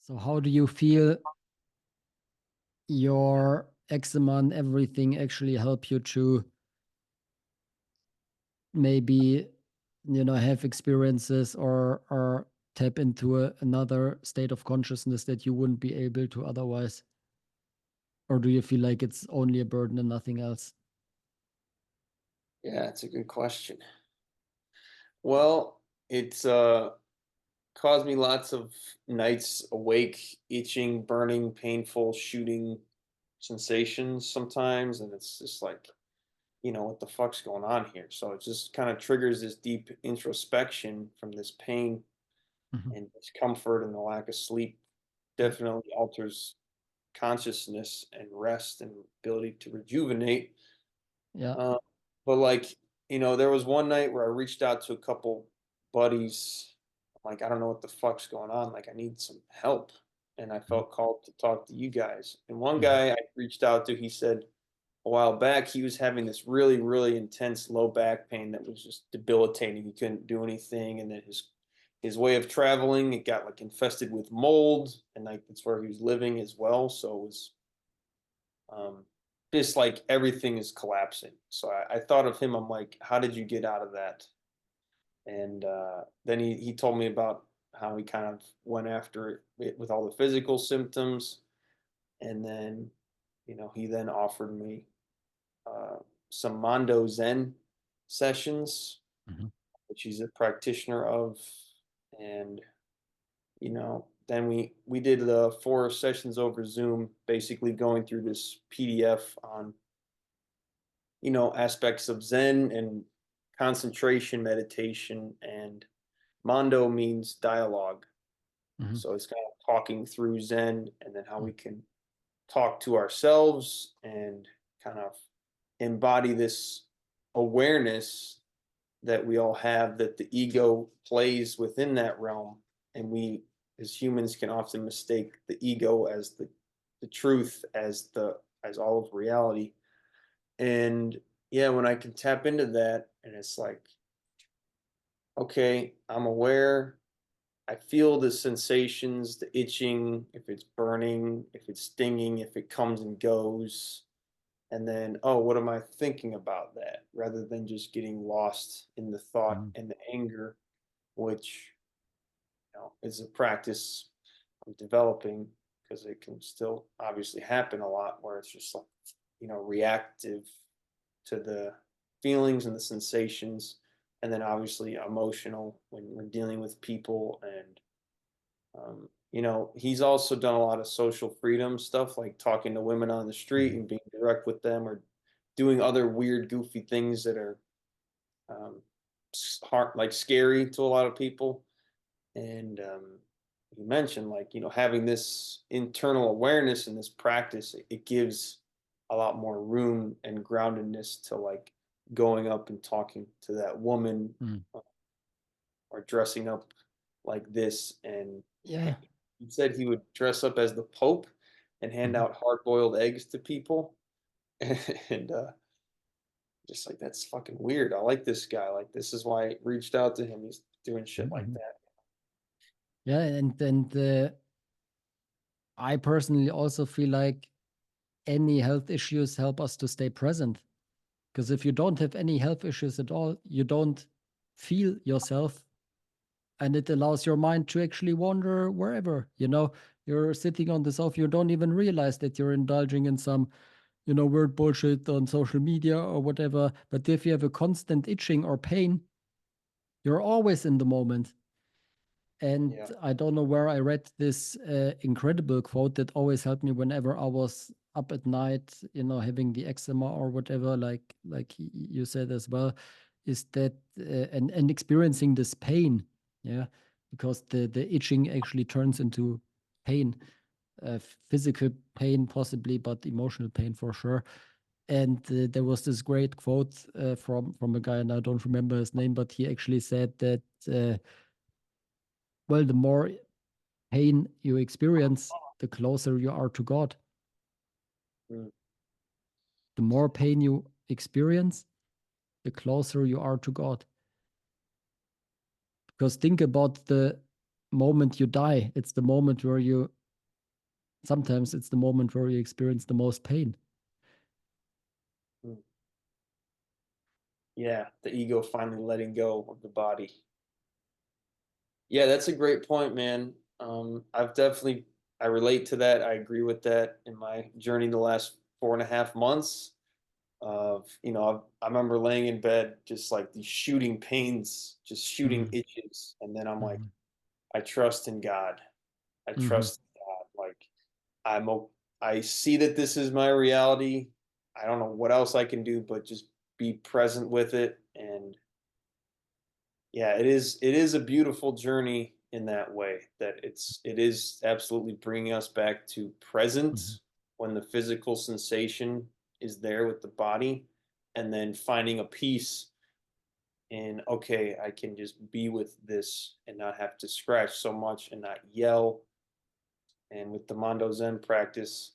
So how do you feel your eczema and everything actually help you to maybe, have experiences or tap into another state of consciousness that you wouldn't be able to otherwise? Or do you feel like it's only a burden and nothing else? Yeah, it's a good question. Well, it's caused me lots of nights awake, itching, burning, painful, shooting sensations sometimes, and it's just like, what the fuck's going on here? So it just kind of triggers this deep introspection from this pain Mhm. and discomfort, and the lack of sleep Yeah. definitely alters consciousness and rest and ability to rejuvenate. Yeah. Uh, but like, there was one night where I reached out to a couple buddies. I'm like, I don't know what the fuck's going on. Like, I need some help. And I Mhm. felt called to talk to you guys. And one Mhm. guy I reached out to, he said a while back he was having this really, really intense low back pain that was just debilitating. He couldn't do anything. And then his way of traveling, it got like infested with mold, and like that's where he was living as well. So it was um, just like everything is collapsing. So I thought of him. I'm like, how did you get out of that? And then he told me about how he kind of went after it with all the physical symptoms. And then, he then offered me uh, some Mondo Zen sessions, Mhm. which he's a practitioner of. And, then we did the 4 sessions over Zoom, basically going through this PDF on aspects of Zen and concentration meditation. And Mondo means dialogue. Mhm. So it's kind of talking through Zen and then how Mhm. we can talk to ourselves and kind of embody this awareness that we all have, that the ego plays within that realm. And we as humans can often mistake the ego as the truth, as all of reality. And yeah, when I can tap into that and it's like, okay, I'm aware, I feel the sensations, the itching, if it's burning, if it's stinging, if it comes and goes. And then, oh, what am I thinking about that? Rather than just getting lost in the thought Mhm. and the anger, which, is a practice I'm developing, because it can still obviously happen a lot where it's just like, reactive to the feelings and the sensations, and then obviously emotional when we're dealing with people. And he's also done a lot of social freedom stuff, like talking to women on the street Mhm. and being direct with them, or doing other weird, goofy things that are um, hard, like scary to a lot of people. And you mentioned, like, having this internal awareness in this practice, it gives a lot more room and groundedness to like going up and talking to that woman, Mhm. uh, or dressing up like this. And Yeah. he said he would dress up as the Pope and hand Mhm. out hard-boiled eggs to people. And just like, that's fucking weird. I like this guy. Like, this is why I reached out to him. He's doing shit like Mhm. that. Yeah, and I personally also feel like any health issues help us to stay present. Because if you don't have any health issues at all, you don't feel yourself, and it allows your mind to actually wander wherever. You're sitting on the sofa, you don't even realize that you're indulging in some, weird bullshit on social media or whatever. But if you have a constant itching or pain, you're always in the moment. And Yeah. I don't know where I read this incredible quote that always helped me whenever I was up at night, having the eczema or whatever, like you said as well, is that and experiencing this pain, yeah, because the itching actually turns into pain, physical pain possibly, but emotional pain for sure. And there was this great quote from a guy, and I don't remember his name, but he actually said that. Well, the more pain you experience, the closer you are to God. Mm. The more pain you experience, the closer you are to God. Because think about the moment you die. It's the moment where sometimes it's the moment where you experience the most pain. Yeah, the ego finally letting go of the body. Yeah, that's a great point, man. I relate to that. I agree with that in my journey the last 4.5 months. I remember laying in bed, just like these shooting pains, just shooting Mhm. itches, and then I'm like, Mhm. I trust in God. I Mhm. trust in God. Like I see that this is my reality. I don't know what else I can do, but just be present with it. And yeah, it is a beautiful journey in that way, that it is absolutely bringing us back to Mhm. presence when the physical sensation is there with the body, and then finding a peace in, okay, I can just be with this and not have to scratch so much and not yell. And with the Mondo Zen practice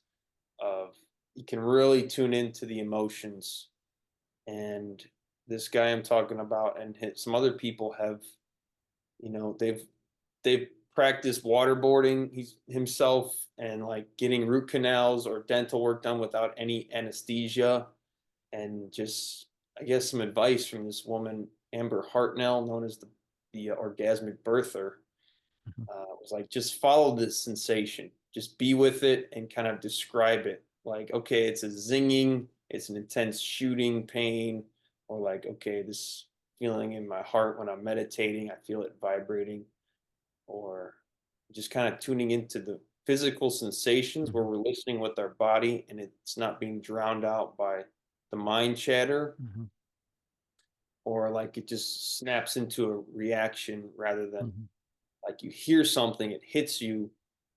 of, you can really tune into the emotions. And this guy I'm talking about and some other people have, they've practiced waterboarding himself and like getting root canals or dental work done without any anesthesia. And just, I guess, some advice from this woman, Amber Hartnell, known as the orgasmic birther, Mhm. was like, just follow this sensation, just be with it and kind of describe it. Like, okay, it's a zinging, it's an intense shooting pain, or like, okay, this feeling in my heart when I'm meditating, I feel it vibrating, or just kind of tuning into the physical sensations where Mhm. we're listening with our body and it's not being drowned out by the mind chatter, Mhm. or like it just snaps into a reaction rather than Mhm. like you hear something, it hits you.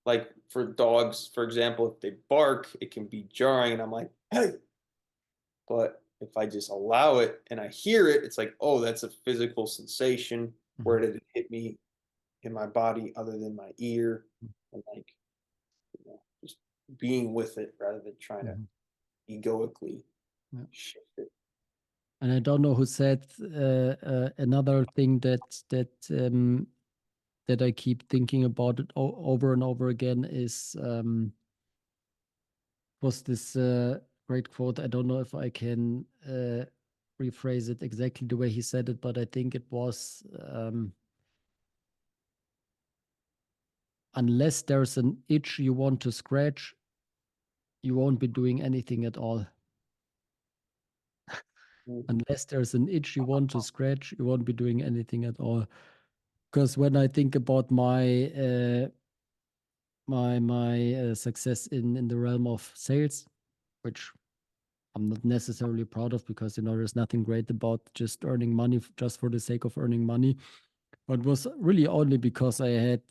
Like for dogs, for example, if they bark, it can be jarring, and I'm like, hey. But if I just allow it and I hear it, it's like, oh, that's a physical sensation. Where Mhm. did it hit me in my body other than my ear? And like, just being with it rather than trying to Mhm. egoically Yeah. shift it. And I don't know who said another thing that I keep thinking about it over and over again is was this great quote. I don't know if I can rephrase it exactly the way he said it, but I think it was unless there's an itch you want to scratch, you won't be doing anything at all. Mhm. Unless there's an itch you want to scratch, you won't be doing anything at all. Because when I think about my success in the realm of sales, which I'm not necessarily proud of, because there's nothing great about just earning money just for the sake of earning money, but was really only because I had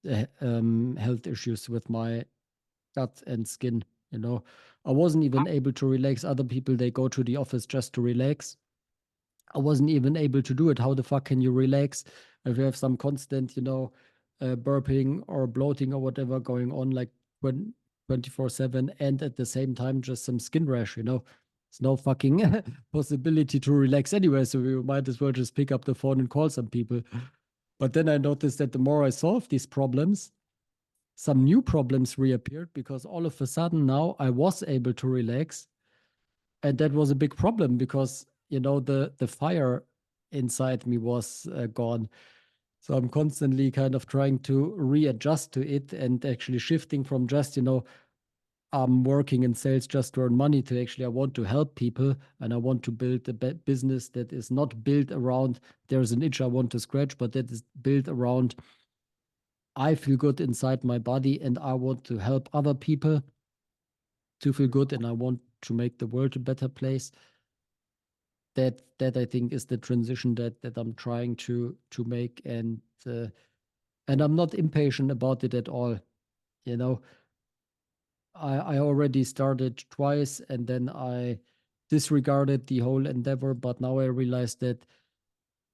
health issues with my gut and skin. You know, I wasn't even able to relax. Other people, they go to the office just to relax. I wasn't even able to do it. How the fuck can you relax if you have some constant, burping or bloating or whatever going on, like 24/7, and at the same time just some skin rash? There's no fucking possibility to relax anyway. So we might as well just pick up the phone and call some people. But then I noticed that the more I solved these problems, some new problems reappeared, because all of a sudden now I was able to relax, and that was a big problem because the fire inside me was gone. So I'm constantly kind of trying to readjust to it, and actually shifting from just I'm working in sales just to earn money, to actually I want to help people, and I want to build a business that is not built around there's an itch I want to scratch, but that is built around I feel good inside my body and I want to help other people to feel good, and I want to make the world a better place. That I think is the transition that I'm trying to make, and I'm not impatient about it at all. You know, I already started twice, and then I disregarded the whole endeavor, but now I realize that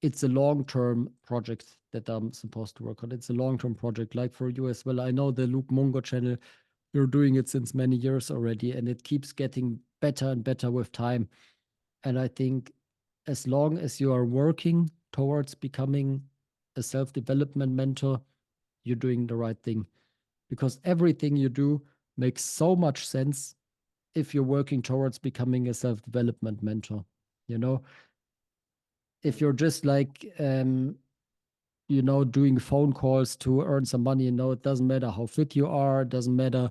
it's a long-term project that I'm supposed to work on. It's a long-term project, like for you as well. I know the Luke Mungo channel, you're doing it since many years already, and it keeps getting better and better with time. And I think as long as you are working towards becoming a self-development mentor, you're doing the right thing. Because everything you do makes so much sense if you're working towards becoming a self-development mentor. You know, if you're just like doing phone calls to earn some money, it doesn't matter how fit you are, it doesn't matter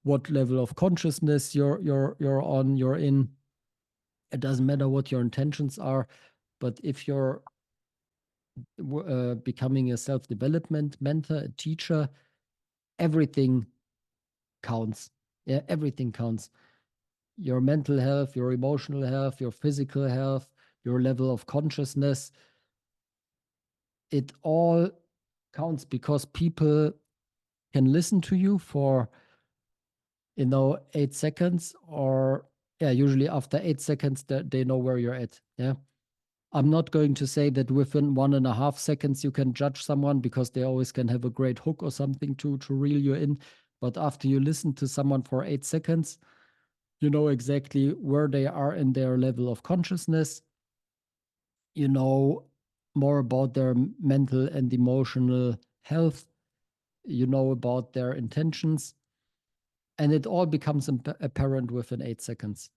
what level of consciousness you're in. It doesn't matter what your intentions are. But if you're becoming a self-development mentor, a teacher, everything counts. Yeah, everything counts. Your mental health, your emotional health, your physical health, your level of consciousness, it all counts because people can listen to you for 8 seconds, or yeah, usually after 8 seconds they know where you're at. Yeah, I'm not going to say that within 1.5 seconds you can judge someone, because they always can have a great hook or something to reel you in. But after you listen to someone for 8 seconds, you know exactly where they are in their level of consciousness. You know more about their mental and emotional health. You know about their intentions. And it all becomes apparent within 8 seconds.